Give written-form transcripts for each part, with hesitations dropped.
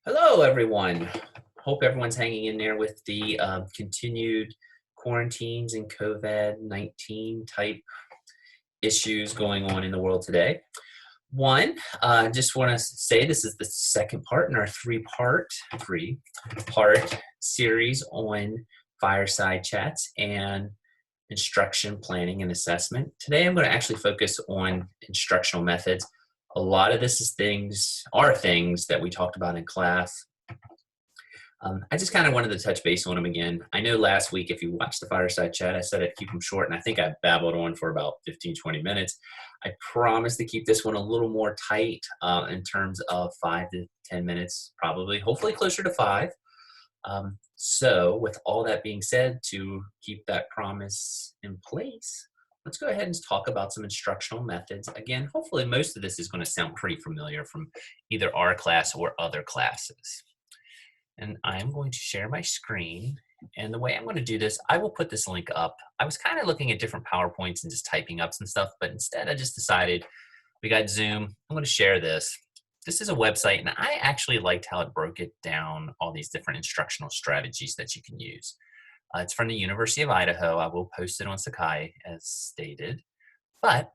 Hello, everyone. Hope everyone's hanging in there with the continued quarantines and COVID-19 type issues going on in the world today. Just want to say this is the second part in our three-part series on fireside chats and instruction planning and assessment. Today, I'm going to actually focus on instructional methods. A lot of this are things that we talked about in class. I just kind of wanted to touch base on them again. I know last week, if you watched the fireside chat, I said I'd keep them short, and I think I babbled on for about 15, 20 minutes. I promise to keep this one a little more tight in terms of 5 to 10 minutes, probably, hopefully closer to 5. So with all that being said, to keep that promise in place, let's go ahead and talk about some instructional methods. Again, hopefully most of this is going to sound pretty familiar from either our class or other classes. And I'm going to share my screen. And the way I'm going to do this, I will put this link up. I was kind of looking at different PowerPoints and just typing up some stuff, but instead I just decided we got Zoom. I'm going to share this. This is a website, and I actually liked how it broke it down, all these different instructional strategies that you can use. It's from the University of Idaho. I will post it on Sakai as stated, but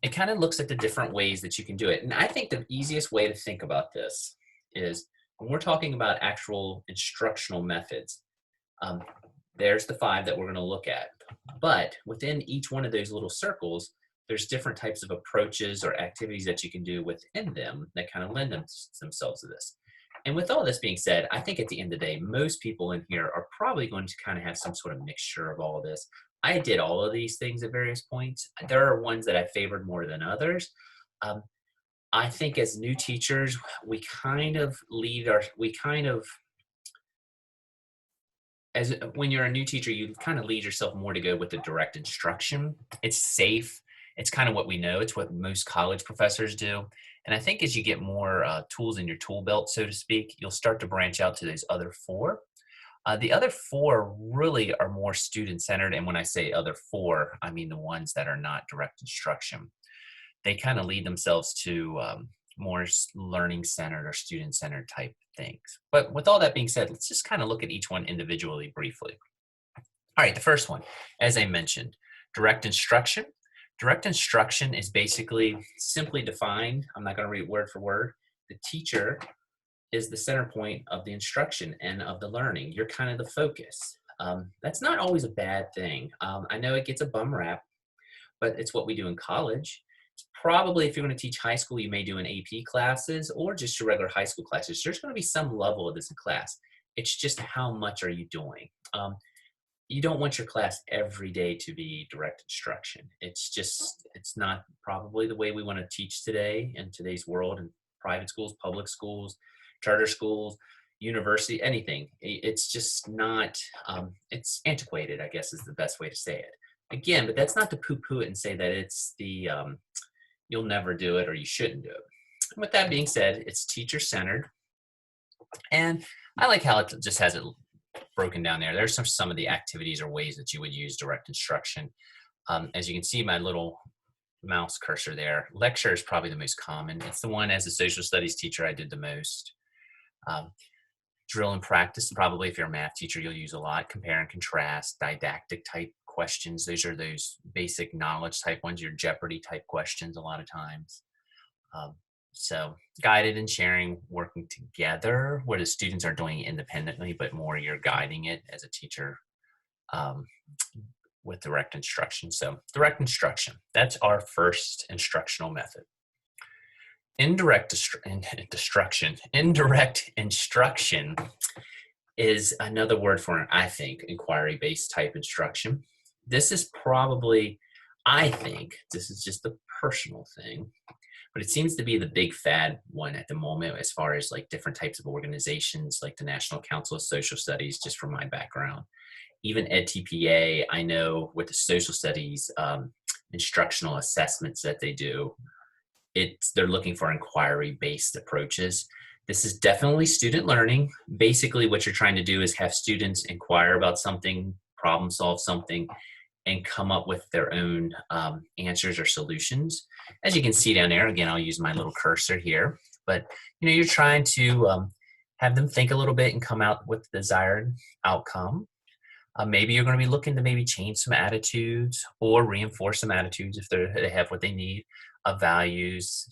it kind of looks at the different ways that you can do it. And I think the easiest way to think about this is when we're talking about actual instructional methods, there's the 5 that we're going to look at. But within each one of those little circles, there's different types of approaches or activities that you can do within them that kind of lend themselves to this. And with all this being said, I think at the end of the day, most people in here are probably going to kind of have some sort of mixture of all of this. I did all of these things at various points. There are ones that I favored more than others. I think as new teachers, when you're a new teacher, you kind of lead yourself more to go with the direct instruction. It's safe. It's kind of what we know. It's what most college professors do. And I think as you get more tools in your tool belt, so to speak, you'll start to branch out to those other 4. The other 4 really are more student-centered. And when I say other 4, I mean the ones that are not direct instruction. They kind of lead themselves to more learning-centered or student-centered type things. But with all that being said, let's just kind of look at each one individually briefly. All right, the first one, as I mentioned, direct instruction. Direct instruction is basically simply defined. I'm not going to read word for word. The teacher is the center point of the instruction and of the learning. You're kind of the focus. That's not always a bad thing. I know it gets a bum rap, but it's what we do in college. It's probably, if you're going to teach high school, you may do in AP classes or just your regular high school classes. There's going to be some level of this in class. It's just how much are you doing? You don't want your class every day to be direct instruction. It's not probably the way we want to teach today in today's world in private schools, public schools, charter schools, university, anything. It's just not, it's antiquated, I guess is the best way to say it. Again, but that's not to poo-poo it and say that it's you'll never do it or you shouldn't do it. And with that being said, it's teacher-centered. And I like how it just has it broken down there. There's some of the activities or ways that you would use direct instruction. As you can see my little mouse cursor there, lecture is probably the most common. It's the one as a social studies teacher I did the most. Drill and practice, probably if you're a math teacher, you'll use a lot. Compare and contrast, didactic type questions. Those are those basic knowledge type ones, your Jeopardy type questions a lot of times. So guided and sharing, working together, where the students are doing it independently, but more you're guiding it as a teacher with direct instruction. So direct instruction, that's our first instructional method. Indirect instruction is another word for, I think, inquiry-based type instruction. This is probably, I think, this is just a personal thing, but it seems to be the big fad one at the moment as far as like different types of organizations like the National Council of Social Studies, just from my background. Even EdTPA, I know with the social studies instructional assessments that they do, they're looking for inquiry-based approaches. This is definitely student learning. Basically, what you're trying to do is have students inquire about something, problem solve something, and come up with their own answers or solutions. As you can see down there, again, I'll use my little cursor here. but you're trying to have them think a little bit and come out with the desired outcome. Maybe you're going to be looking to maybe change some attitudes or reinforce some attitudes if they have what they need, values,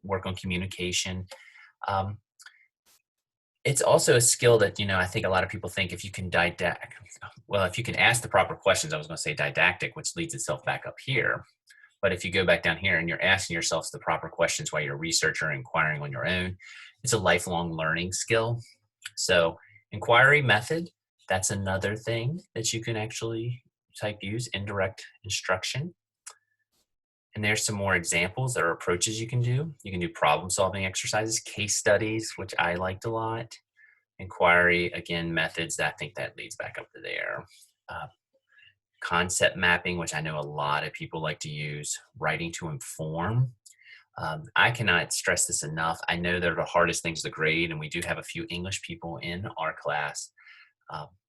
work on communication. Um, it's also a skill that, I think a lot of people think if you can if you can ask the proper questions, I was going to say didactic, which leads itself back up here. But if you go back down here and you're asking yourself the proper questions while you're a researcher and inquiring on your own, it's a lifelong learning skill. So inquiry method, that's another thing that you can actually use indirect instruction. And there's some more examples or approaches you can do. You can do problem solving exercises, case studies, which I liked a lot. Inquiry, again, methods, I think that leads back up to there. Concept mapping, which I know a lot of people like to use. Writing to inform. I cannot stress this enough. I know they're the hardest things to grade, and we do have a few English people in our class.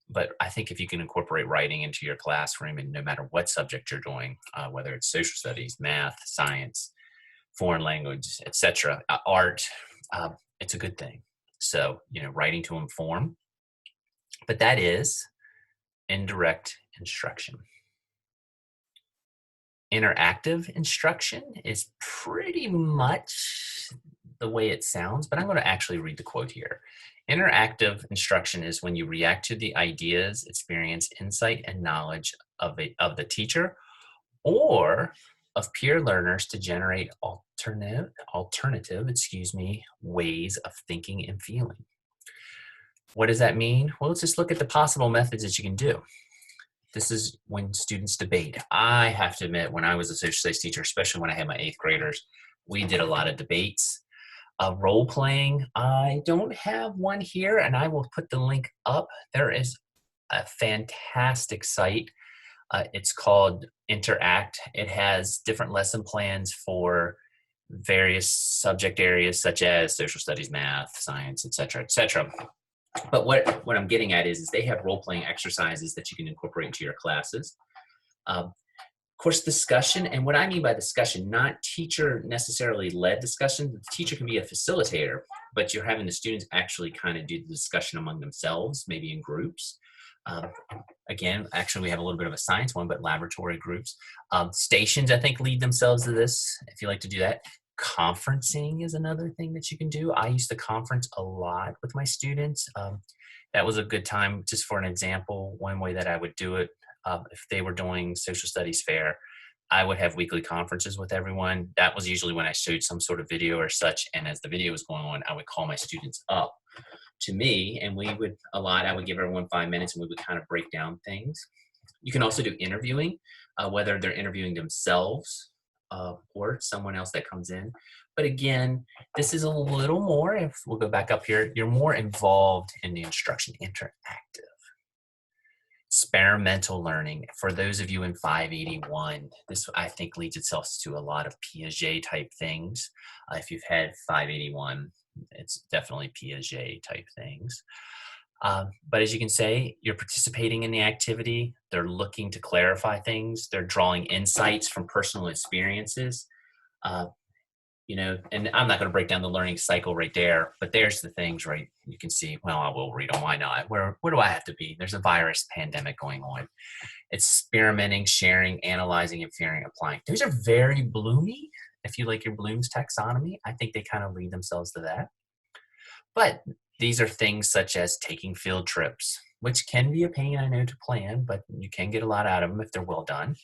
But I think if you can incorporate writing into your classroom, and no matter what subject you're doing, whether it's social studies, math, science, foreign language, etc., art, it's a good thing. So, writing to inform. But that is indirect instruction. Interactive instruction is pretty much the way it sounds, but I'm going to actually read the quote here. Interactive instruction is when you react to the ideas, experience, insight, and knowledge of the teacher or of peer learners to generate alternative ways of thinking and feeling. What does that mean? Well, let's just look at the possible methods that you can do. This is when students debate. I have to admit, when I was a social studies teacher, especially when I had my 8th graders, we did a lot of debates. Role playing, I don't have one here, and I will put the link up. There is a fantastic site. It's called Interact. It has different lesson plans for various subject areas such as social studies, math, science, etc., etc. But what I'm getting at is they have role-playing exercises that you can incorporate into your classes. Course discussion, and what I mean by discussion, not teacher necessarily led discussion. The teacher can be a facilitator, but you're having the students actually kind of do the discussion among themselves, maybe in groups. Again, actually, we have a little bit of a science one, but laboratory groups. Stations, I think, lead themselves to this, if you like to do that. Conferencing is another thing that you can do. I used to conference a lot with my students. That was a good time, just for an example. One way that I would do it, if they were doing social studies fair, I would have weekly conferences with everyone. That was usually when I showed some sort of video or such. And as the video was going on, I would call my students up to me, and I would give everyone 5 minutes and we would kind of break down things. You can also do interviewing, whether they're interviewing themselves or someone else that comes in. But again, this is a little more, if we'll go back up here, you're more involved in the instruction, interactive. Experimental learning. For those of you in 581, this I think leads itself to a lot of Piaget type things. If you've had 581, it's definitely Piaget type things. But as you can say, you're participating in the activity. They're looking to clarify things. They're drawing insights from personal experiences. And I'm not going to break down the learning cycle right there, but there's the things, right? You can see, well, I will read them. Why not? Where do I have to be? There's a virus pandemic going on. Experimenting, sharing, analyzing, inferring, applying. Those are very Bloomy. If you like your Bloom's taxonomy, I think they kind of lead themselves to that. But these are things such as taking field trips, which can be a pain, I know, to plan, but you can get a lot out of them if they're well done.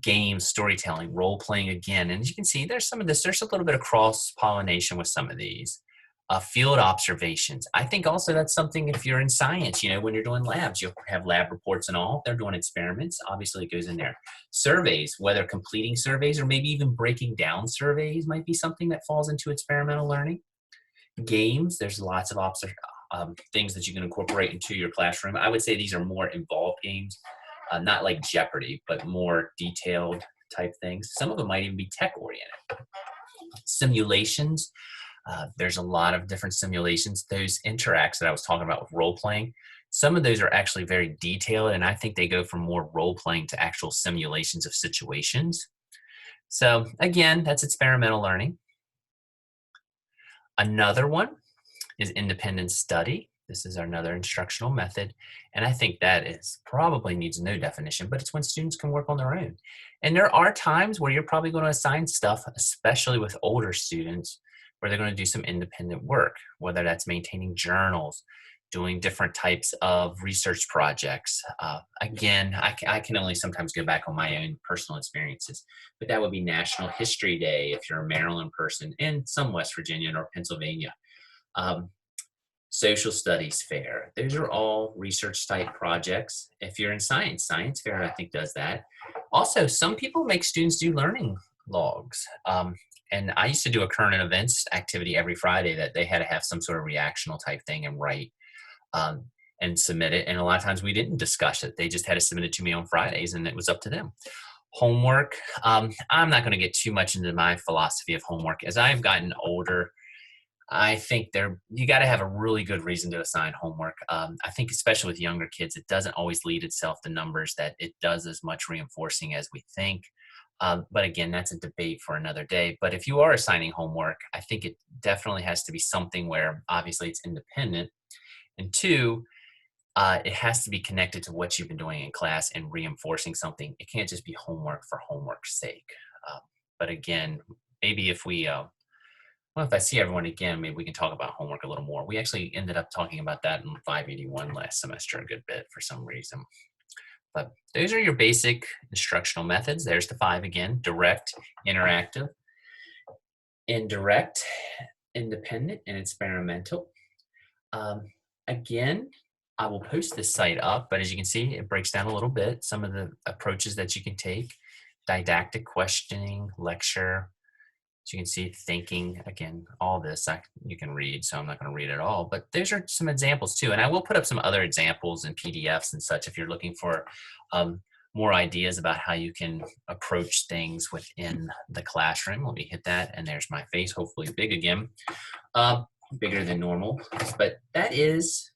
Games, storytelling, role playing again. And as you can see, there's some of this, there's a little bit of cross pollination with some of these. Field observations. I think also that's something if you're in science, when you're doing labs, you'll have lab reports and all. They're doing experiments. Obviously, it goes in there. Surveys, whether completing surveys or maybe even breaking down surveys might be something that falls into experimental learning. Games, there's lots of things that you can incorporate into your classroom. I would say these are more involved games. Not like Jeopardy, but more detailed type things. Some of them might even be tech-oriented. Simulations. There's a lot of different simulations. Those interacts that I was talking about with role-playing, some of those are actually very detailed, and I think they go from more role-playing to actual simulations of situations. So again, that's experimental learning. Another one is independent study. This is another instructional method. And I think that is probably needs no definition, but it's when students can work on their own. And there are times where you're probably going to assign stuff, especially with older students, where they're going to do some independent work, whether that's maintaining journals, doing different types of research projects. Again, I can only sometimes go back on my own personal experiences, but that would be National History Day if you're a Maryland person, and some West Virginia or Pennsylvania. Um, Social studies fair. Those are all research type projects. If you're in science fair, I think does that. Also, some people make students do learning logs. And I used to do a current events activity every Friday that they had to have some sort of reactional type thing and write um, and submit it. And a lot of times we didn't discuss it. They just had to submit it to me on Fridays and it was up to them. Homework. I'm not going to get too much into my philosophy of homework. As I've gotten older, I think you got to have a really good reason to assign homework. I think especially with younger kids, it doesn't always lead itself to numbers that it does as much reinforcing as we think. But again, that's a debate for another day. But if you are assigning homework, I think it definitely has to be something where obviously it's independent. And two, it has to be connected to what you've been doing in class and reinforcing something. It can't just be homework for homework's sake. Um, but again, maybe if I see everyone again, maybe we can talk about homework a little more. We actually ended up talking about that in 581 last semester a good bit for some reason. But those are your basic instructional methods. There's the 5 again: direct, interactive, indirect, independent, and experimental. Again, I will post this site up, but as you can see, it breaks down a little bit some of the approaches that you can take: didactic questioning, lecture. So you can see thinking, again, all this you can read, so I'm not going to read it all, but those are some examples too. And I will put up some other examples and PDFs and such if you're looking for more ideas about how you can approach things within the classroom. Let me hit that, and there's my face, hopefully big again, bigger than normal. But that is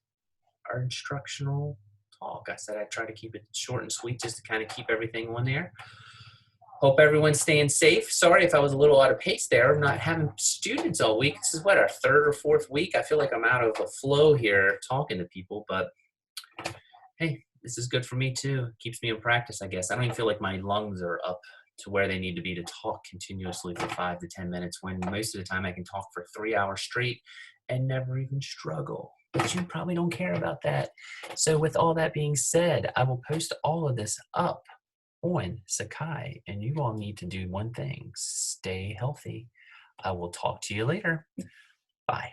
our instructional talk. I said I'd try to keep it short and sweet just to kind of keep everything on there. Hope everyone's staying safe. Sorry if I was a little out of pace there. I'm not having students all week. This is what, our 3rd or 4th week. I feel like I'm out of a flow here talking to people, but hey, this is good for me too. It keeps me in practice, I guess. I don't even feel like my lungs are up to where they need to be to talk continuously for 5 to 10 minutes when most of the time I can talk for 3 hours straight and never even struggle. But you probably don't care about that. So with all that being said, I will post all of this up on Sakai, and you all need to do one thing: stay healthy. I will talk to you later. Bye.